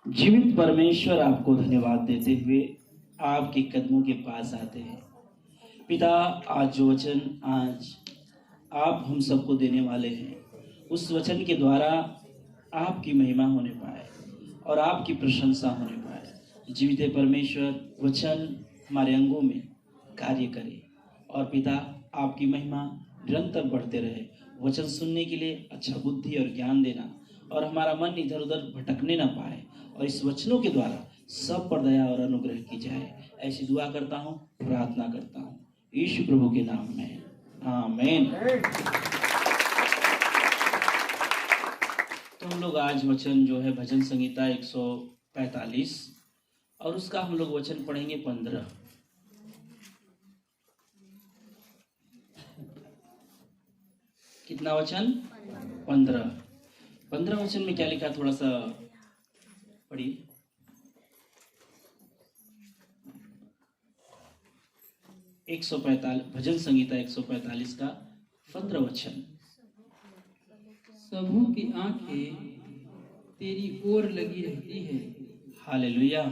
जीवित परमेश्वर, आपको धन्यवाद देते हुए आपके कदमों के पास आते हैं। पिता, आज जो वचन आज आप हम सबको देने वाले हैं, उस वचन के द्वारा आपकी महिमा होने पाए और आपकी प्रशंसा होने पाए। जीवित परमेश्वर, वचन हमारे अंगों में कार्य करे और पिता, आपकी महिमा निरंतर बढ़ते रहे। वचन सुनने के लिए अच्छा बुद्धि और ज्ञान देना और हमारा मन इधर उधर भटकने ना पाए और इस वचनों के द्वारा सब पर दया और अनुग्रह की जाए। ऐसी दुआ करता हूँ, प्रार्थना करता हूँ यीशु प्रभु के नाम में, आमीन। तो हम लोग आज वचन जो है भजन संहिता 145 और उसका हम लोग वचन पढ़ेंगे 15। कितना वचन? 15 वचन में क्या लिखा, थोड़ा सा पढ़िए। भजन संहिता 145 का 15 वचन। सबों की आंखें तेरी ओर लगी रहती है। हालेलुया।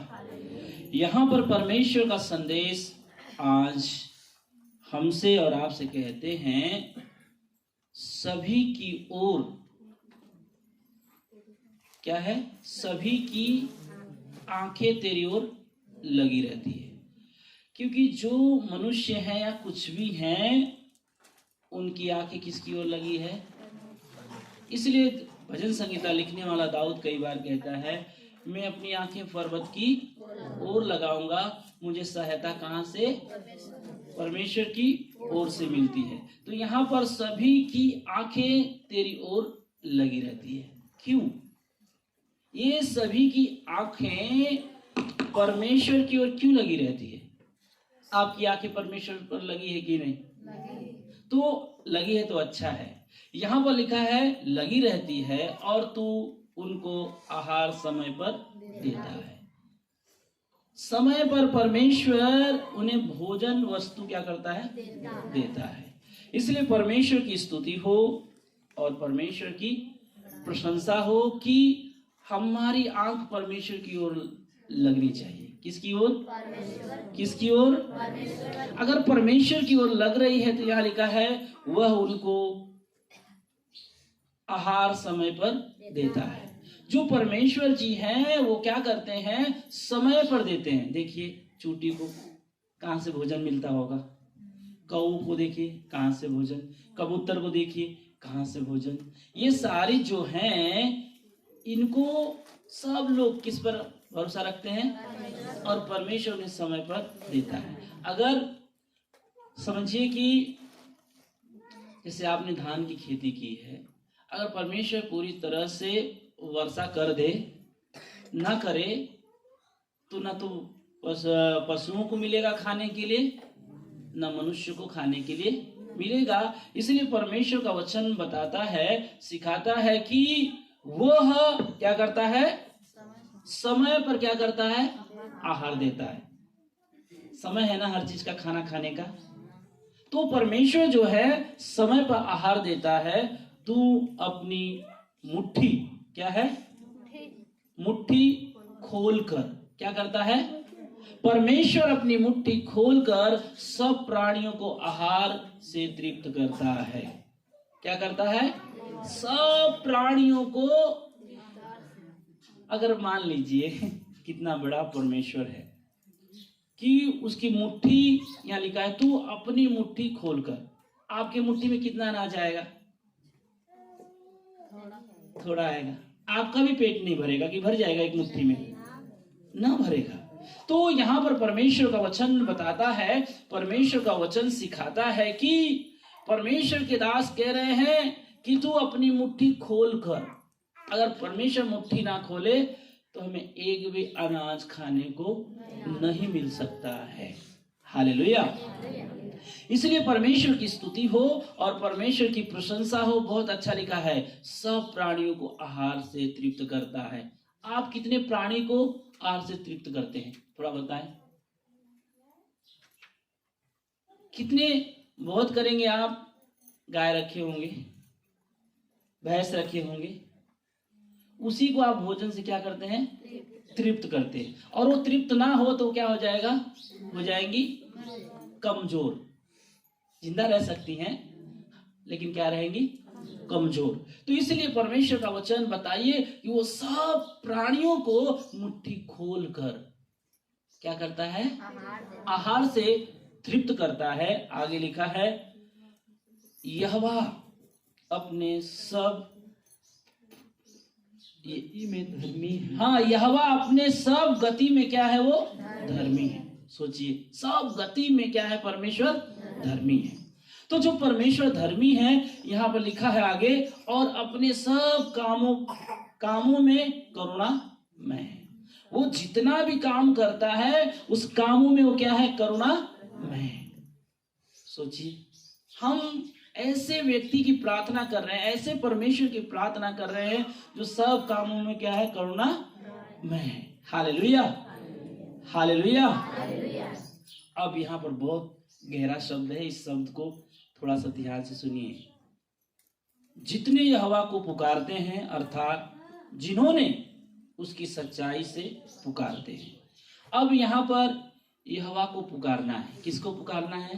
यहाँ पर परमेश्वर का संदेश आज हमसे और आपसे कहते हैं, सभी की ओर क्या है? सभी की आंखें तेरी ओर लगी रहती है। क्योंकि जो मनुष्य हैं या कुछ भी हैं, उनकी आंखें किसकी ओर लगी है? इसलिए भजन संहिता लिखने वाला दाऊद कई बार कहता है, मैं अपनी आंखें पर्वत की ओर लगाऊंगा, मुझे सहायता कहां से? परमेश्वर की ओर से मिलती है। तो यहाँ पर सभी की आंखें तेरी ओर लगी रहती है। क्यों? ये सभी की आंखें परमेश्वर की ओर क्यों लगी रहती है? आपकी आंखें परमेश्वर पर लगी है कि नहीं? तो लगी है तो अच्छा है। यहाँ पर लिखा है लगी रहती है और तू उनको आहार समय पर देता है। समय पर परमेश्वर उन्हें भोजन वस्तु क्या करता है? देता है। इसलिए परमेश्वर की स्तुति हो और परमेश्वर की प्रशंसा हो कि हमारी आंख परमेश्वर की ओर लगनी चाहिए। किसकी ओर? किसकी ओर? अगर परमेश्वर की ओर लग रही है तो यहाँ लिखा है वह उनको आहार समय पर देता है। जो परमेश्वर जी हैं वो क्या करते हैं? समय पर देते हैं। देखिए, चूटी को कहां से भोजन मिलता होगा, कौ को देखिए कहां से भोजन, कबूतर को देखिए कहां से भोजन। ये सारी जो हैं, इनको सब लोग किस पर भरोसा रखते हैं? और परमेश्वर उन्हें समय पर देता है। अगर समझिए कि जैसे आपने धान की खेती की है, अगर परमेश्वर पूरी तरह से वर्षा कर दे, ना करे, तो ना तो पशुओं को मिलेगा खाने के लिए, ना मनुष्य को खाने के लिए मिलेगा। इसलिए परमेश्वर का वचन बताता है, सिखाता है कि वह क्या करता है? समय पर क्या करता है? आहार देता है। समय है ना हर चीज का, खाना खाने का। तो परमेश्वर जो है समय पर आहार देता है। तू अपनी मुट्ठी क्या है? मुट्ठी खोलकर क्या करता है? परमेश्वर अपनी मुट्ठी खोलकर सब प्राणियों को आहार से तृप्त करता है। क्या करता है? सब प्राणियों को। अगर मान लीजिए कितना बड़ा परमेश्वर है कि उसकी मुट्ठी, यहाँ लिखा है तू अपनी मुट्ठी खोलकर। आपकी मुट्ठी में कितना अनाज आएगा? थोड़ा आएगा। आपका भी पेट नहीं भरेगा कि भर जाएगा एक मुट्ठी में? ना भरेगा। तो यहाँ पर परमेश्वर का वचन बताता है, परमेश्वर का वचन सिखाता है कि परमेश्वर के दास कह रहे हैं कि तू अपनी मुट्ठी खोल कर। अगर परमेश्वर मुट्ठी ना खोले तो हमें एक भी अनाज खाने को नहीं मिल सकता है। हालेलुया। इसलिए परमेश्वर की स्तुति हो और परमेश्वर की प्रशंसा हो। बहुत अच्छा लिखा है, सब प्राणियों को आहार से तृप्त करता है। आप कितने प्राणी को आहार से तृप्त करते हैं? थोड़ा बताएं। कितने? बहुत करेंगे आप। गाय रखे होंगे, भैंस रखे होंगे, उसी को आप भोजन से क्या करते हैं? तृप्त करते हैं, और वो तृप्त ना हो तो क्या हो जाएगा, हो जाएंगी कमजोर। जिंदा रह सकती हैं लेकिन क्या रहेंगी, कमजोर। तो इसलिए परमेश्वर का वचन बताइए कि वो सब प्राणियों को मुट्ठी खोल कर क्या करता है, आहार से तृप्त करता है। आगे लिखा है यहोवा अपने सब गति में धर्मी है। हाँ, यहोवा अपने सब गति में क्या है, वो धर्मी है। सोचिए, सब गति में क्या है, परमेश्वर धर्मी है। तो जो परमेश्वर धर्मी है, यहाँ पर लिखा है आगे, और अपने सब कामों में करुणामय है। वो जितना भी काम करता है उस कामों में वो क्या है, करुणामय है। सोचिए, हम ऐसे व्यक्ति की प्रार्थना कर रहे हैं, ऐसे परमेश्वर की प्रार्थना कर रहे हैं जो सब कामों में क्या है, करुणामय है। Hallelujah, hallelujah. अब यहाँ पर बहुत गहरा शब्द है, इस शब्द को थोड़ा सा ध्यान से सुनिए। जितने यहोवा को पुकारते हैं, अर्थात जिन्होंने उसकी सच्चाई से पुकारते हैं। अब यहाँ पर यहोवा को पुकारना है। किसको पुकारना है?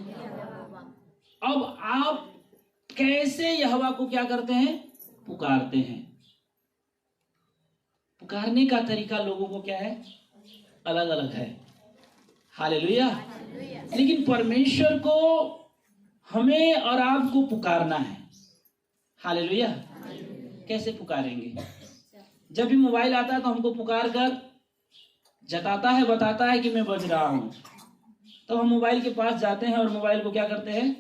अब आप कैसे यहोवा को क्या करते हैं, पुकारते हैं? पुकारने का तरीका लोगों को क्या है, अलग अलग है। हालेलुया। लेकिन परमेश्वर को हमें और आपको पुकारना है। हालेलुया। कैसे पुकारेंगे? जब भी मोबाइल आता है तो हमको पुकार कर जताता है, बताता है कि मैं बज रहा हूं। तो हम मोबाइल के पास जाते हैं और मोबाइल को क्या करते हैं,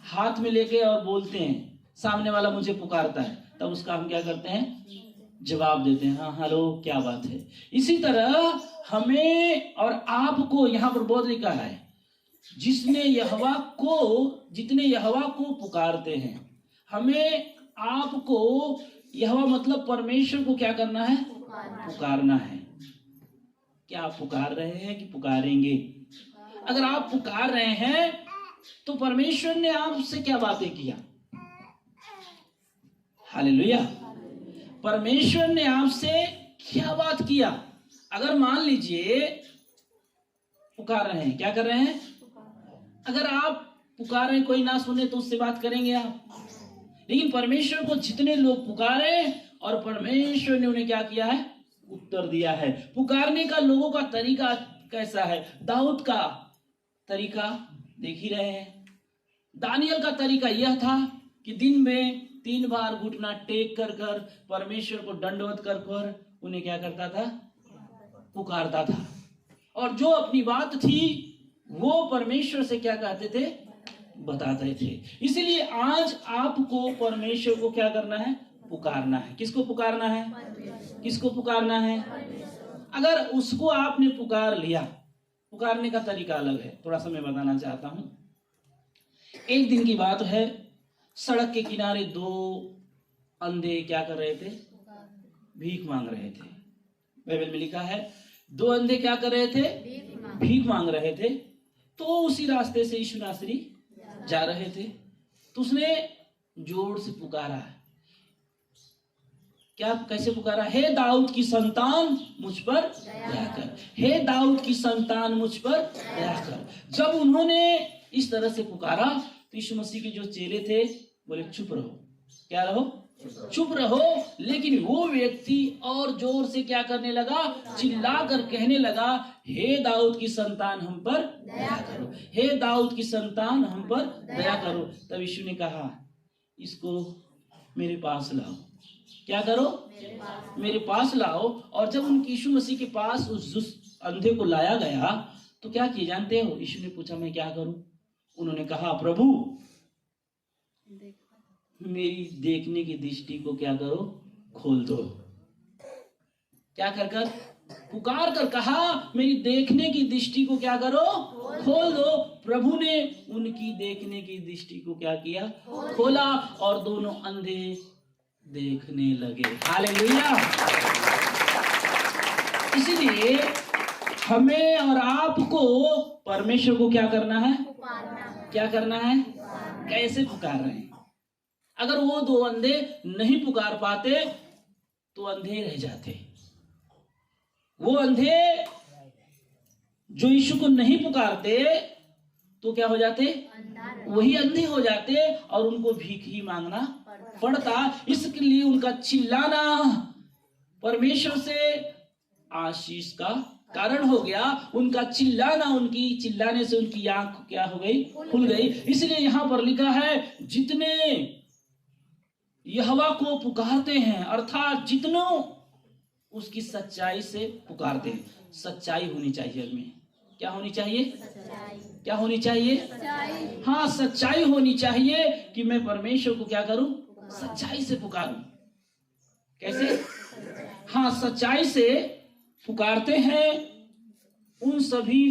हाथ में लेके और बोलते हैं, सामने वाला मुझे पुकारता है, तब उसका हम क्या करते हैं, जवाब देते हैं, हाँ हेलो, क्या बात है। इसी तरह हमें और आपको यहाँ पर बहुत लिखा है, जितने यहोवा को पुकारते हैं। हमें आपको, यहोवा मतलब परमेश्वर को क्या करना है, पुकारना है। क्या आप पुकार रहे हैं कि पुकारेंगे? अगर आप पुकार रहे हैं तो परमेश्वर ने आपसे क्या बातें किया? हालेलुया। परमेश्वर ने आपसे क्या बात किया? अगर मान लीजिए पुकार रहे हैं, क्या कर रहे हैं, अगर आप पुकार रहे हैं, कोई ना सुने तो उससे बात करेंगे आप? लेकिन परमेश्वर को जितने लोग पुकारे और परमेश्वर ने उन्हें क्या किया है, उत्तर दिया है। पुकारने का लोगों का तरीका कैसा है? दाऊद का तरीका देख ही रहे हैं। दानियल का तरीका यह था कि दिन में 3 बार घुटना टेक कर परमेश्वर को दंडवत कर उन्हें क्या करता था, पुकारता था। और जो अपनी बात थी वो परमेश्वर से क्या कहते थे, बताते थे। इसलिए आज आपको परमेश्वर को क्या करना है, पुकारना है। किसको पुकारना है? किसको पुकारना है? अगर उसको आपने पुकार लिया, पुकारने का तरीका अलग है, थोड़ा सा मैं बताना चाहता हूं। एक दिन की बात है, सड़क के किनारे 2 अंधे क्या कर रहे थे, भीख मांग रहे थे। बाइबल में लिखा है 2 अंधे क्या कर रहे थे, भीख मांग रहे थे। तो उसी रास्ते से यीशु नासरी जा रहे थे, तो उसने जोर से पुकारा। क्या, कैसे पुकारा? हे दाऊद की संतान मुझ पर दया कर, हे दाऊद की संतान मुझ पर दया कर। जब उन्होंने इस तरह से पुकारा तो यीशु मसीह के जो चेले थे बोले चुप रहो। क्या रहो? चुप रहो। लेकिन वो व्यक्ति और जोर से क्या करने लगा, चिल्लाकर कहने लगा, हे दाऊद की संतान हम पर दया करो, हे दाऊद की संतान हम पर दया करो। तब यीशु ने कहा, इसको मेरे पास लाओ। क्या करो? मेरे पास लाओ। और जब उन यीशु मसीह के पास उस अंधे को लाया गया तो क्या किए जानते हो? यीशु ने पूछा, मैं क्या करूं? उन्होंने कहा, प्रभु मेरी देखने की दृष्टि को क्या करो, खोल दो। क्या कर पुकार कर कहा, मेरी देखने की दृष्टि को क्या करो, खोल दो। प्रभु ने उनकी देखने की दृष्टि को क्या किया, खोला, और दोनों अंधे देखने लगे। हालेलुया। इसलिए हमें और आपको परमेश्वर को क्या करना है, क्या करना है, कैसे पुकार रहे हैं? अगर वो 2 अंधे नहीं पुकार पाते तो अंधे रह जाते, वो अंधे जो यीशु को नहीं पुकारते तो क्या हो जाते, वही अंधे हो जाते और उनको भीख ही मांगना पड़ता। इसके लिए उनका चिल्लाना परमेश्वर से आशीष का कारण हो गया। उनका चिल्लाना, उनकी चिल्लाने से उनकी आंख क्या हो गई, खुल गई। इसलिए यहां पर लिखा है जितने यहोवा को पुकारते हैं, अर्थात जितनों उसकी सच्चाई से पुकारते हैं। सच्चाई होनी चाहिए हमें। क्या होनी चाहिए, क्या होनी चाहिए, हाँ सच्चाई होनी चाहिए कि मैं परमेश्वर को क्या करूं, सच्चाई से पुकारूं। कैसे, हाँ सच्चाई से पुकारते हैं उन सभी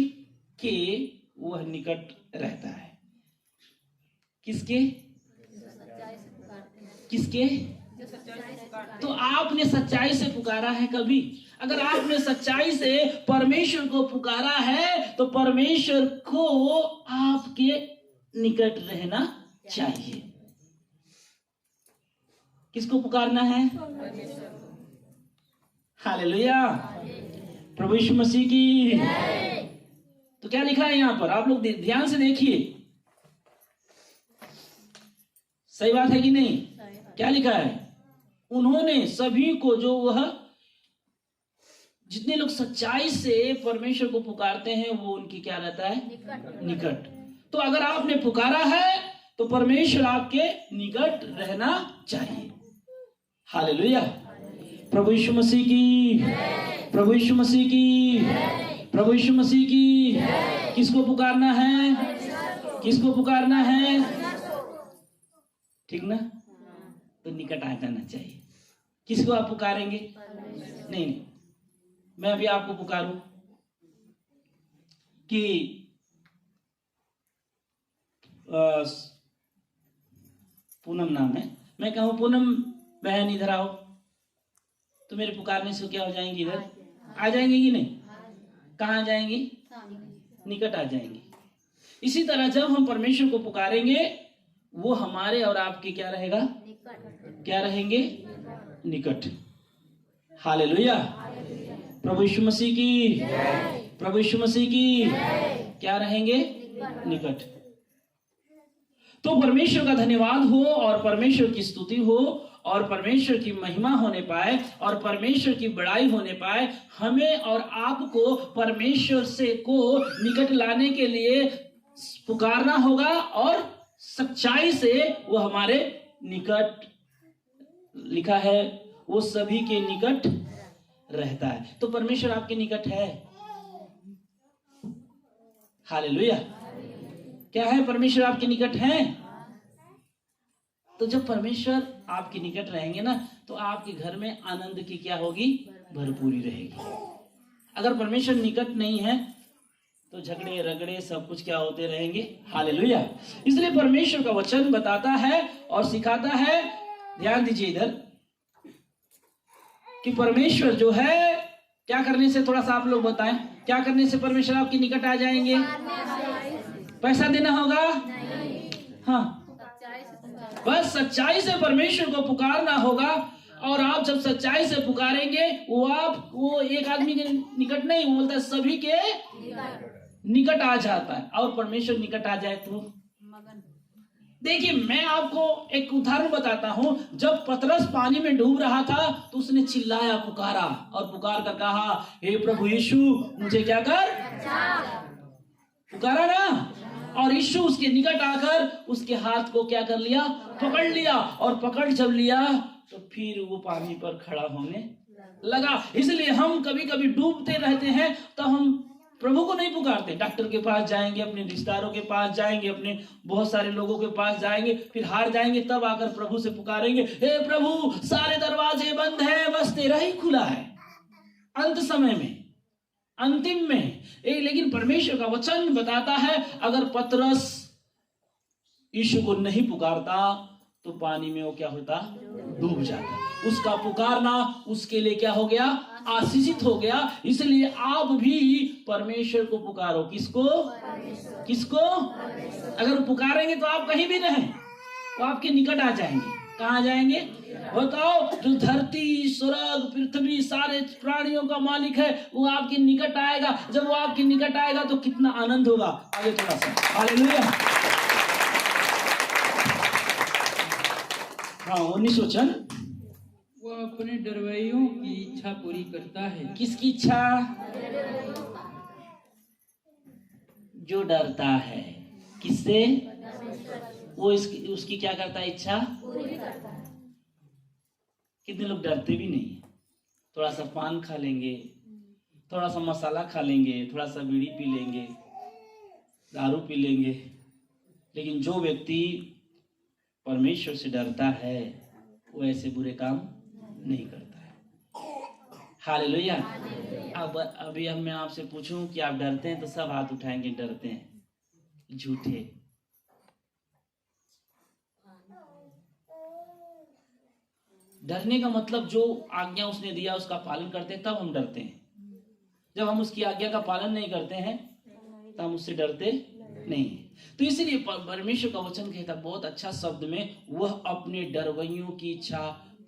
के वह निकट रहता है। किसके, किसके, तो आपने सच्चाई से पुकारा है कभी? अगर आपने सच्चाई से परमेश्वर को पुकारा है तो परमेश्वर को आपके निकट रहना चाहिए। किसको पुकारना है? हालेलुया, प्रभु यीशु मसीह की। तो क्या लिखा है यहां पर, आप लोग ध्यान से देखिए, सही बात है कि नहीं? क्या लिखा है? उन्होंने सभी को, जो वह जितने लोग सच्चाई से परमेश्वर को पुकारते हैं वो उनकी क्या रहता है, निकट। तो अगर आपने पुकारा है तो परमेश्वर आपके निकट रहना चाहिए। हालेलुया, प्रभु यीशु मसीह की, प्रभु यीशु मसीह की, प्रभु यीशु मसीह की। किसको पुकारना है, किसको पुकारना है? ठीक ना, तो निकट आ जाना चाहिए। किसको आप पुकारेंगे? नहीं, मैं अभी आपको पुकारूं कि पूनम नाम है, मैं कहूं पूनम बहन इधर आओ, तो मेरे पुकारने से क्या हो जाएंगी? इधर आ जाएंगे कि नहीं? कहाँ आ जाएंगी? निकट आ जाएंगी। इसी तरह जब हम परमेश्वर को पुकारेंगे वो हमारे और आपके क्या रहेगा, क्या रहेंगे? निकट। हालेलुया, प्रभु यीशु मसीह की, प्रभु यीशु मसीह की। क्या रहेंगे? निकट। तो परमेश्वर का धन्यवाद हो और परमेश्वर की स्तुति हो और परमेश्वर की महिमा होने पाए और परमेश्वर की बड़ाई होने पाए। हमें और आपको परमेश्वर से को निकट लाने के लिए पुकारना होगा और सच्चाई से वो हमारे निकट, लिखा है वो सभी के निकट रहता है। तो परमेश्वर आपके निकट है। हालेलुया, क्या है? परमेश्वर आपके निकट है। तो जब परमेश्वर आपके निकट रहेंगे ना तो आपके घर में आनंद की क्या होगी? भरपूरी रहेगी। अगर परमेश्वर निकट नहीं है तो झगड़े रगड़े सब कुछ क्या होते रहेंगे। हालेलुया। इसलिए परमेश्वर का वचन बताता है और सिखाता है, ध्यान दीजिए इधर, कि परमेश्वर जो है क्या करने से, थोड़ा सा आप लोग बताएं, क्या करने से परमेश्वर आपके निकट आ जाएंगे? पैसा देना होगा? हाँ, बस सच्चाई से परमेश्वर को पुकारना होगा। और आप जब सच्चाई से पुकारेंगे वो एक आदमी के निकट नहीं, वो बोलता है सभी के निकट आ जाता है। और परमेश्वर निकट आ जाए तो देखिए, मैं आपको एक उदाहरण बताता हूं। जब पतरस पानी में डूब रहा था तो उसने चिल्लाया, पुकारा और पुकार कर कहा, हे प्रभु यीशु मुझे क्या कर, पुकारा ना। और यीशु उसके निकट आकर उसके हाथ को क्या कर लिया, पकड़ लिया। और पकड़ जब लिया तो फिर वो पानी पर खड़ा होने लगा। इसलिए हम कभी कभी डूबते रहते हैं तो हम प्रभु को नहीं पुकारते। डॉक्टर के पास जाएंगे, अपने रिश्तेदारों के पास जाएंगे, अपने बहुत सारे लोगों के पास जाएंगे, फिर हार जाएंगे, तब आकर प्रभु से पुकारेंगे, हे प्रभु सारे दरवाजे बंद हैं, बस तेरा ही खुला है। अंत समय में, अंतिम में। लेकिन परमेश्वर का वचन बताता है अगर पतरस यीशु को नहीं पुकारता तो पानी में वो क्या होता, डूब जाता। उसका पुकारना उसके लिए क्या हो गया, आशीषित हो गया। इसलिए आप भी परमेश्वर को पुकारो। किसको, किसको? अगर पुकारेंगे तो आप कहीं भी रहें वो आपके निकट आ जाएंगे। कहाँ जाएंगे? बताओ, जो धरती, स्वर्ग, पृथ्वी, सारे प्राणियों का मालिक है, वो आपके निकट आएगा। जब वो आपके निकट आएगा तो कितना आनंद होगा। आगे थोड़ा सा, हालेलुया। हाँ, 19 वचन। वो अपने डरवैयों की इच्छा पूरी करता है। किसकी इच्छा? जो डरता है। किससे? वो उसकी क्या करता है? इच्छा पूरी करता है। कितने लोग डरते भी नहीं। थोड़ा सा पान खा लेंगे, थोड़ा सा मसाला खा लेंगे, थोड़ा सा बीड़ी पी लेंगे, दारू पी लेंगे, लेकिन जो व्यक्ति परमेश्वर से डरता है वो ऐसे बुरे काम नहीं करता है। हालेलुया। अब अभी मैं आपसे पूछूं कि आप डरते हैं तो सब हाथ उठाएंगे। डरते हैं, झूठे। डरने का मतलब जो आज्ञा उसने दिया उसका पालन करते हैं तब हम डरते हैं। जब हम उसकी आज्ञा का पालन नहीं करते हैं तब हम उससे डरते नहीं। तो इसीलिए परमेश्वर का वचन कहता, बहुत अच्छा शब्द में, वह अपने डरवैयों की इच्छा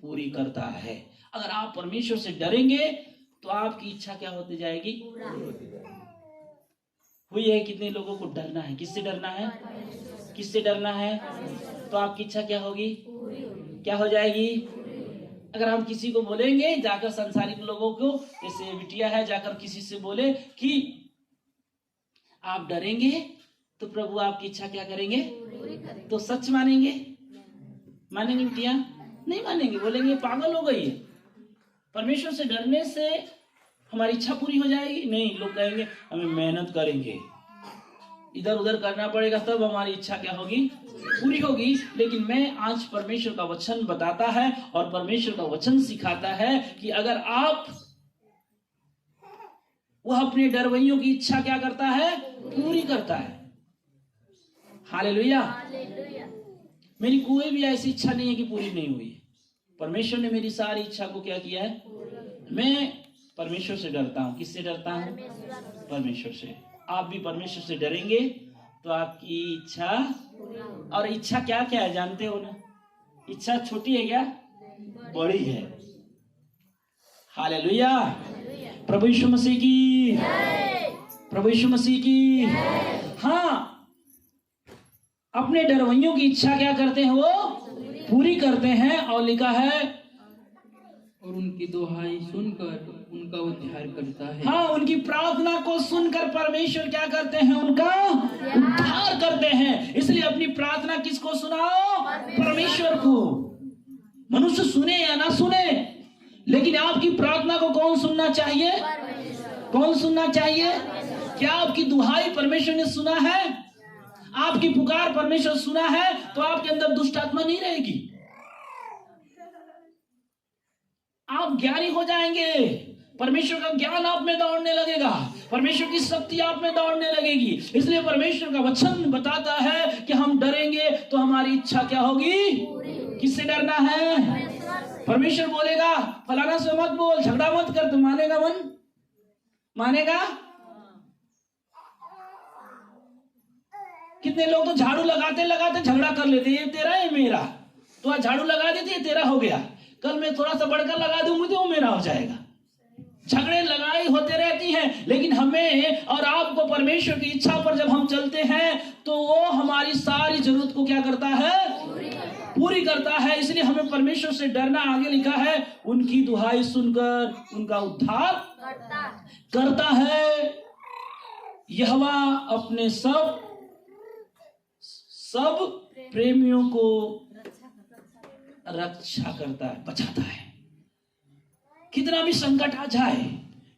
पूरी करता है। अगर आप परमेश्वर से डरेंगे तो आपकी इच्छा क्या होती जाएगी? हुई है। कितने लोगों को डरना है? किससे डरना है? किससे डरना है? तो आपकी इच्छा क्या होगी? क्या हो जाएगी? अगर हम किसी को बोलेंगे, जाकर संसारिक लोगों को, जैसे बिटिया है, जाकर किसी से बोले कि आप डरेंगे तो प्रभु आपकी इच्छा क्या करेंगे? तो सच मानेंगे? मानेंगे बिटिया? नहीं मानेंगे, बोलेंगे पागल हो गई है। परमेश्वर से डरने से हमारी इच्छा पूरी हो जाएगी? नहीं, लोग कहेंगे हमें मेहनत करेंगे, इधर उधर करना पड़ेगा, तब हमारी इच्छा क्या होगी? पूरी होगी। लेकिन मैं आज परमेश्वर का वचन बताता है और परमेश्वर का वचन सिखाता है कि अगर आप, वह अपने डरवैयों की इच्छा क्या करता है? पूरी करता है। हालेलुया। मेरी कोई भी ऐसी इच्छा नहीं है कि पूरी नहीं हुई। परमेश्वर ने मेरी सारी इच्छा को क्या किया है? मैं परमेश्वर से डरता हूँ। किससे डरता हूँ? परमेश्वर से। आप भी परमेश्वर से डरेंगे तो आपकी इच्छा, और इच्छा क्या क्या है जानते हो ना? इच्छा छोटी है क्या? बड़ी है। हालेलुया। प्रभु यीशु मसीह की, प्रभु यीशु मसीह की। हाँ, अपने डरवैयों की इच्छा क्या करते हैं? वो पूरी करते हैं। और लिखा है, और उनकी दुहाई सुनकर उनका उद्धार करता है। हाँ, उनकी प्रार्थना को सुनकर परमेश्वर क्या करते हैं? उनका उद्धार करते हैं। इसलिए अपनी प्रार्थना किसको सुनाओ? परमेश्वर को। मनुष्य सुने या ना सुने, लेकिन आपकी प्रार्थना को कौन सुनना चाहिए? कौन सुनना चाहिए? क्या आपकी दुहाई परमेश्वर ने सुना है? आपकी पुकार परमेश्वर सुना है तो आपके अंदर दुष्ट आत्मा नहीं रहेगी। आप ज्ञानी हो जाएंगे। परमेश्वर का ज्ञान आप में दौड़ने लगेगा, परमेश्वर की शक्ति आप में दौड़ने लगेगी। इसलिए परमेश्वर का वचन बताता है कि हम डरेंगे तो हमारी इच्छा क्या होगी? किससे डरना है? परमेश्वर बोलेगा फलाना से मत बोल, झगड़ा मत कर, तो मानेगा मन? मानेगा? कितने लोग तो झाड़ू लगाते लगाते झगड़ा कर लेते, ये तेरा है मेरा, तो आज झाड़ू लगा देती है तेरा हो गया, कल मैं थोड़ा सा बढ़कर लगा दूंगी तो वो मेरा हो जाएगा। झगड़े लड़ाई होते रहती हैं। लेकिन हमें और आपको परमेश्वर की इच्छा पर जब हम चलते हैं तो वो हमारी सारी जरूरत को क्या करता है? पूरी करता है। इसलिए हमें परमेश्वर से डरना। आगे लिखा है, उनकी दुहाई सुनकर उनका उद्धार करता है। यहोवा अपने सब प्रेमियों को रक्षा करता है, बचाता है। कितना भी संकट आ जाए,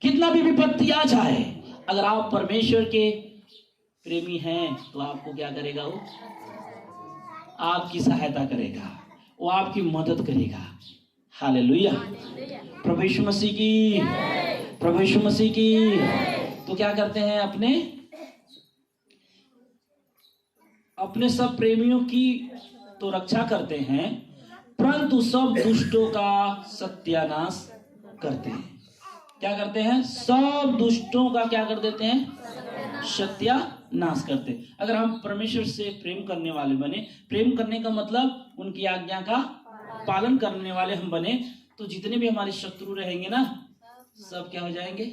कितना भी विपत्ति आ जाए, अगर आप परमेश्वर के प्रेमी हैं तो आपको क्या करेगा? वो आपकी सहायता करेगा, वो आपकी मदद करेगा। हालेलुया। प्रभु यीशु मसीह की, प्रभु यीशु मसीह की। तो क्या करते हैं? अपने सब प्रेमियों की तो रक्षा करते हैं, परंतु सब दुष्टों का सत्यानाश करते हैं। क्या करते हैं? सब दुष्टों का क्या कर देते हैं? सत्यानाश करते हैं। अगर हम परमेश्वर से प्रेम करने वाले बने, प्रेम करने का मतलब उनकी आज्ञा का पालन करने वाले हम बने तो जितने भी हमारे शत्रु रहेंगे ना, सब क्या हो जाएंगे?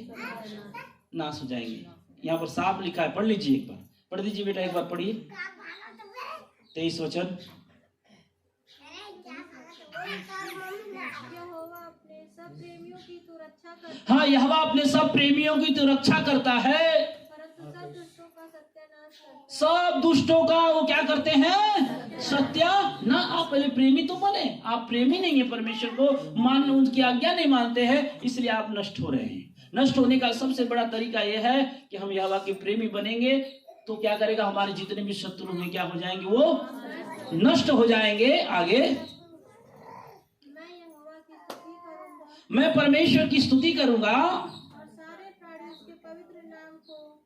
नाश हो जाएंगे। यहाँ पर साफ लिखा है, पढ़ लीजिए एक बार, पढ़ दीजिए बेटा, एक बार पढ़िए 23 वचन। हाँ, यहोवा अपने सब प्रेमियों की तो रक्षा करता है, सब दुष्टों का वो क्या करते हैं? सत्या ना। आप पहले प्रेमी तो बने, आप प्रेमी नहीं है परमेश्वर को, उनकी आज्ञा नहीं मानते हैं, इसलिए आप नष्ट हो रहे हैं। नष्ट होने का सबसे बड़ा तरीका यह है कि हम यहोवा के प्रेमी बनेंगे तो क्या करेगा? हमारे जितने भी शत्रु हैं क्या हो जाएंगे? वो नष्ट हो जाएंगे। आगे, मैं परमेश्वर की स्तुति करूंगा और सारे प्राणी उसके पवित्र नाम को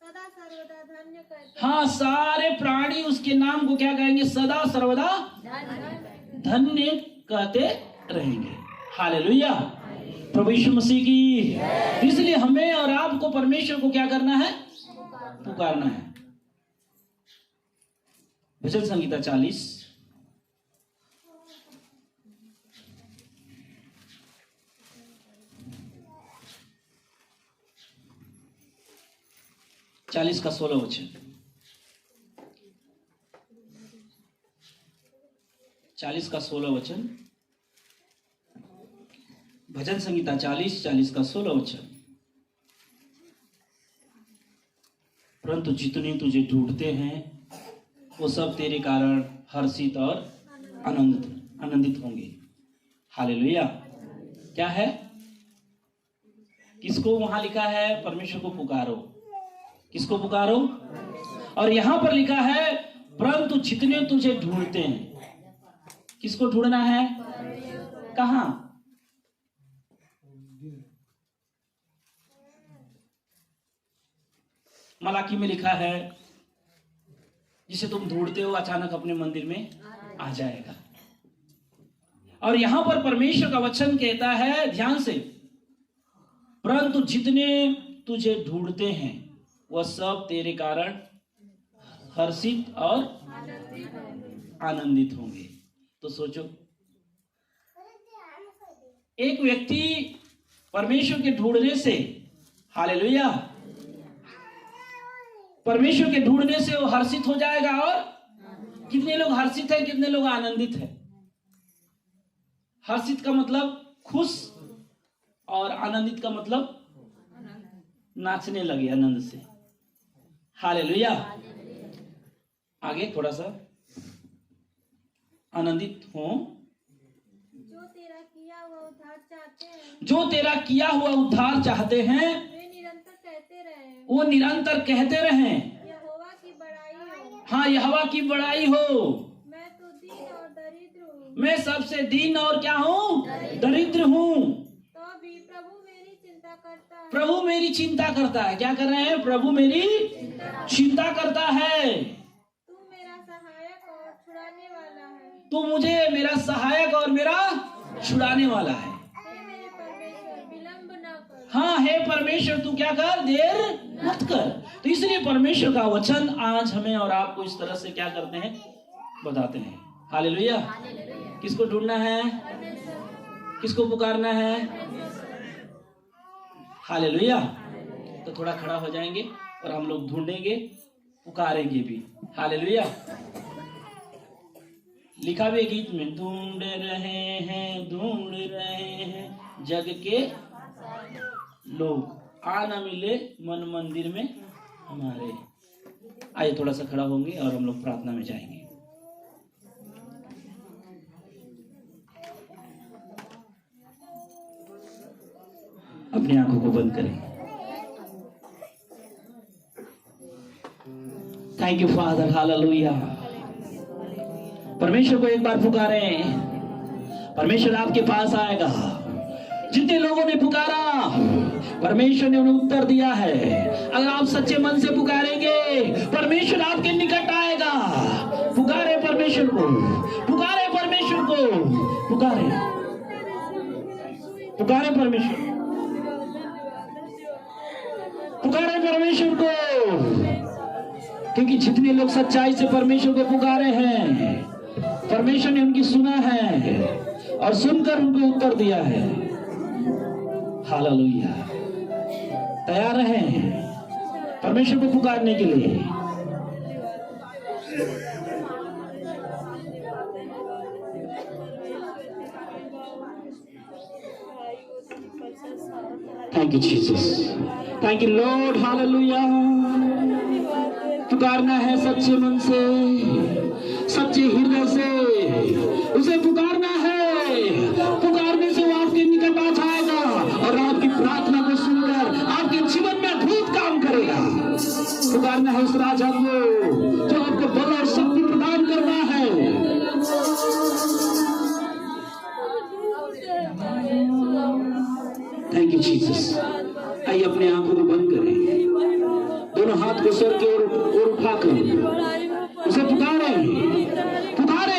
सदा सर्वदा धन्य कहते। हाँ, सारे प्राणी उसके नाम को क्या कहेंगे? सदा सर्वदा धन्य कहते रहेंगे। हालेलुया, प्रभु यीशु मसीह की। इसलिए हमें और आपको परमेश्वर को क्या करना है? पुकारना है। भजन संहिता 40 का 16 वचन। 40 का 16 वचन, भजन संहिता 40 का 16 वचन। परंतु जितने तुझे ढूंढते हैं वो सब तेरे कारण हर्षित और आनंदित होंगे। हालेलुया। क्या है? किसको वहां लिखा है? परमेश्वर को पुकारो। किसको पुकारो? और यहां पर लिखा है परंतु जितने तुझे ढूंढते हैं। किसको ढूंढना है? कहां? मलाकी में लिखा है जिसे तुम ढूंढते हो अचानक अपने मंदिर में आ जाएगा। और यहां पर परमेश्वर का वचन कहता है, ध्यान से, परंतु जितने तुझे ढूंढते हैं वह सब तेरे कारण हर्षित और आनंदित होंगे। तो सोचो, एक व्यक्ति परमेश्वर के ढूंढने से, हालेलुया, परमेश्वर के ढूंढने से वो हर्षित हो जाएगा। और कितने लोग हर्षित हैं, कितने लोग आनंदित हैं? हर्षित का मतलब खुश और आनंदित का मतलब नाचने लगे आनंद से। हालेलुया। आगे थोड़ा सा, आनंदित हो जो तेरा किया हुआ उद्धार चाहते हैं, जो तेरा किया हुआ उद्धार चाहते हैं वो निरंतर कहते रहें यहोवा की बड़ाई हो। हाँ, यहोवा की बड़ाई हो। मैं तो दीन और दरिद्र हूँ, मैं सबसे दीन और क्या हूँ? दरिद्र हूँ। तो भी प्रभु मेरी चिंता करता है। प्रभु मेरी चिंता करता है। क्या कर रहे हैं? प्रभु मेरी चिंता करता है। तू मेरा सहायक और छुड़ाने वाला है। तू मुझे मेरा सहायक और मेरा छुड़ाने वाला है। हे मेरे परमेश्वर, विलंब न कर। हाँ, हे परमेश्वर, तू क्या कर? देर मत कर। तो इसलिए परमेश्वर का वचन आज हमें और आपको इस तरह से क्या करते हैं? बताते हैं। हालेलुया। किसको ढूंढना है? किसको पुकारना है? हालेलुया। तो थोड़ा खड़ा हो जाएंगे और हम लोग ढूंढेंगे, पुकारेंगे भी। हालेलुया। लिखा भी गीत में, ढूंढ रहे हैं जग के लोग, आ ना मिले मन मंदिर में हमारे। आइए थोड़ा सा खड़ा होंगे और हम लोग प्रार्थना में जाएंगे। अपनी आंखों को बंद करें। Thank you father. हालेलुया। परमेश्वर को एक बार पुकारें, परमेश्वर आपके पास आएगा। जितने लोगों ने पुकारा परमेश्वर ने उन्हें उत्तर दिया है। अगर आप सच्चे मन से पुकारेंगे परमेश्वर आपके निकट आएगा। पुकारे परमेश्वर को, पुकारे परमेश्वर को, पुकारे, पुकारे परमेश्वर, पुकारे परमेश्वर को। क्योंकि जितने लोग सच्चाई से परमेश्वर को पुकारे हैं परमेश्वर ने उनकी सुना है। और सुनकर उनको उत्तर दिया है। हालेलुया। तैयार रहें परमेश्वर को पुकारने के लिए। Thank you Jesus, thank you lord. Hallelujah. पुकारना है सच्चे मन से, सच्चे हृदय से उसे पुकारना है। पुकारने से वो आपके निकट आ जाएगा और आपकी प्रार्थना को सुनकर आपके जीवन में अद्भुत काम करेगा। पुकारना है उस राजा को जो आपको बल और शक्ति प्रदान करना है। Thank you Jesus. आइए अपने आंखों को बंद करें, दोनों हाथ को सर की ओर उठाकर उसे पुकारे पुकारे।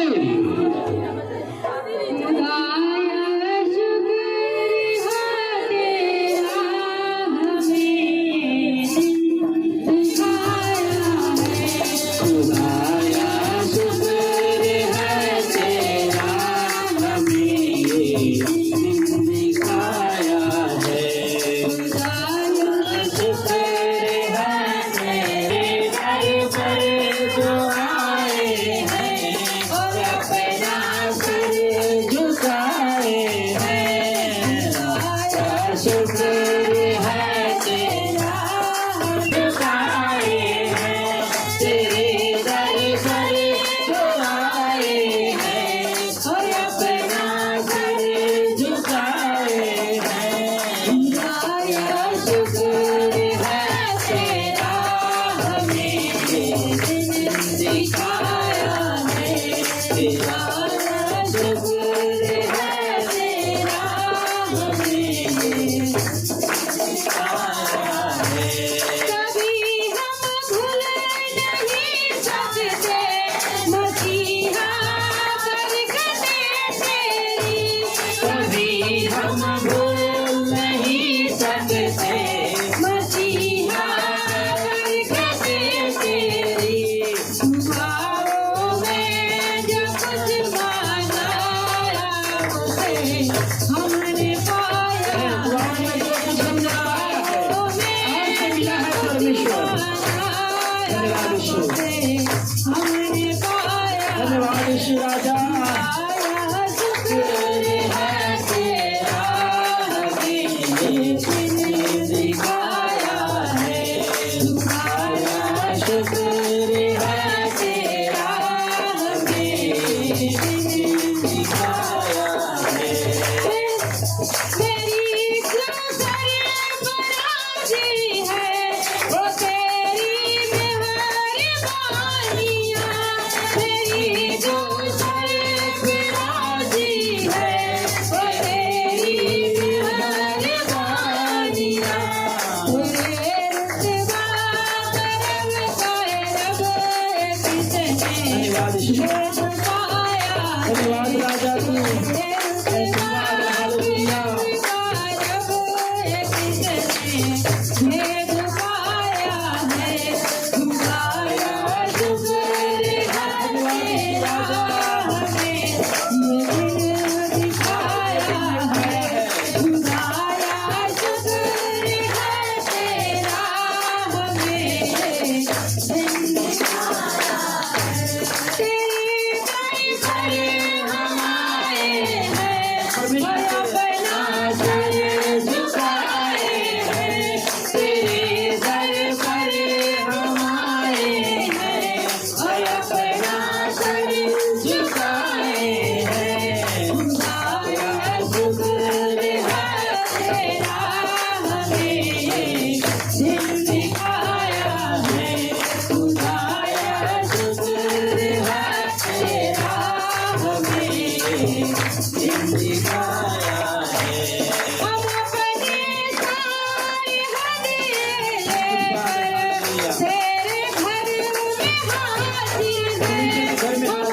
धन्यवाद।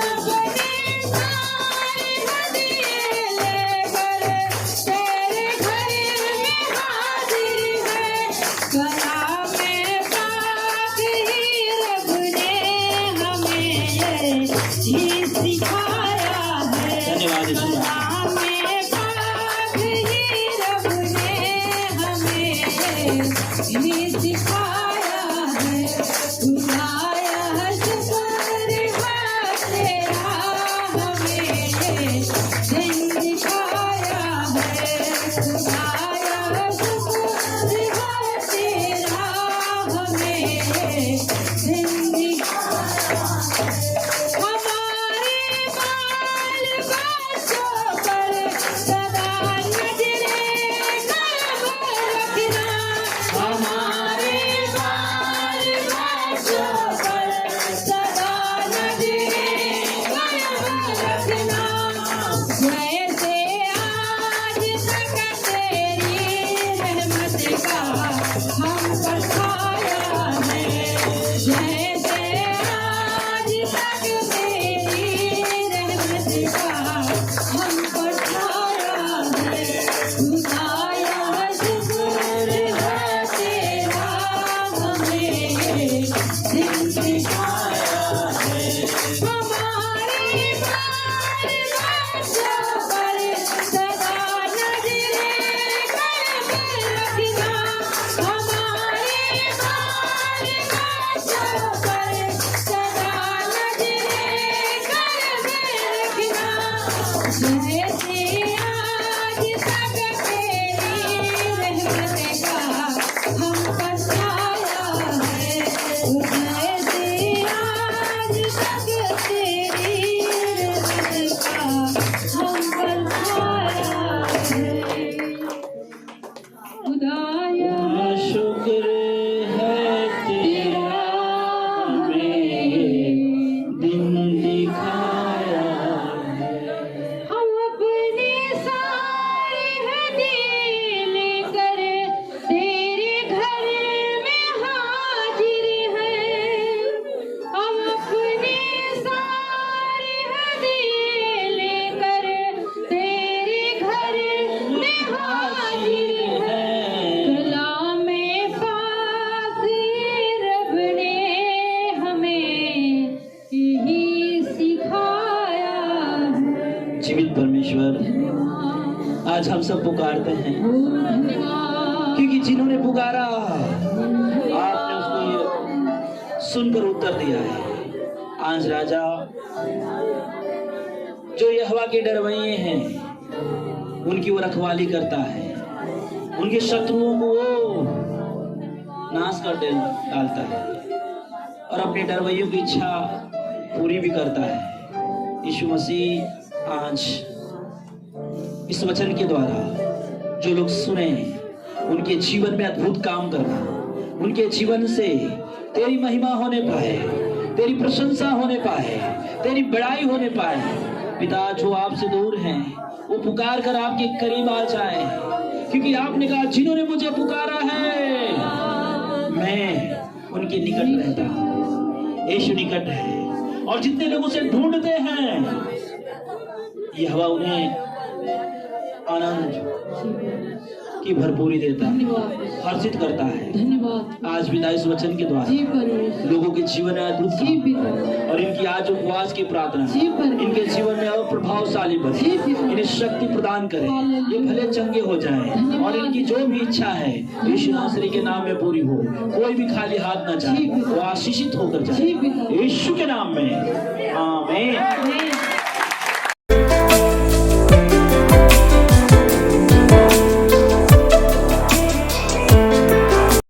जीवित परमेश्वर, आज हम सब पुकारते हैं क्योंकि जिन्होंने पुकारा आपने उसको ये सुनकर उत्तर दिया है। आज राजा, जो यहोवा के डरवैये हैं उनकी वो रखवाली करता है, उनके शत्रुओं को वो नाश कर डालता है और अपने डरवैयों की इच्छा पूरी भी करता है। यीशु मसीह आज इस वचन के द्वारा जो लोग सुने उनके जीवन में अद्भुत काम करना, उनके जीवन से तेरी महिमा होने पाए, तेरी प्रशंसा होने पाए, तेरी बड़ाई होने पाए। पिता, जो आपसे दूर हैं वो पुकार कर आपके करीब आ जाए, क्योंकि आपने कहा जिन्होंने मुझे पुकारा है मैं उनके निकट रहता हूं। यीशु निकट है और जितने लोग उसे ढूंढते हैं यहोवा उन्हें आनंद की भरपूरी देता है, हर्षित करता है। धन्यवाद। आज पिता इस वचन के द्वारा लोगों के जीवन में अद्भुत और इनकी आज उपवास की प्रार्थना इनके जीवन में और प्रभावशाली बने, इन्हें शक्ति प्रदान करे, ये भले चंगे हो जाएं और इनकी जो भी इच्छा है यीशु नासरी के नाम में पूरी हो। कोई भी खाली हाथ न जाए, वो आशीषित होकर जाए यीशु के नाम में। आमीन।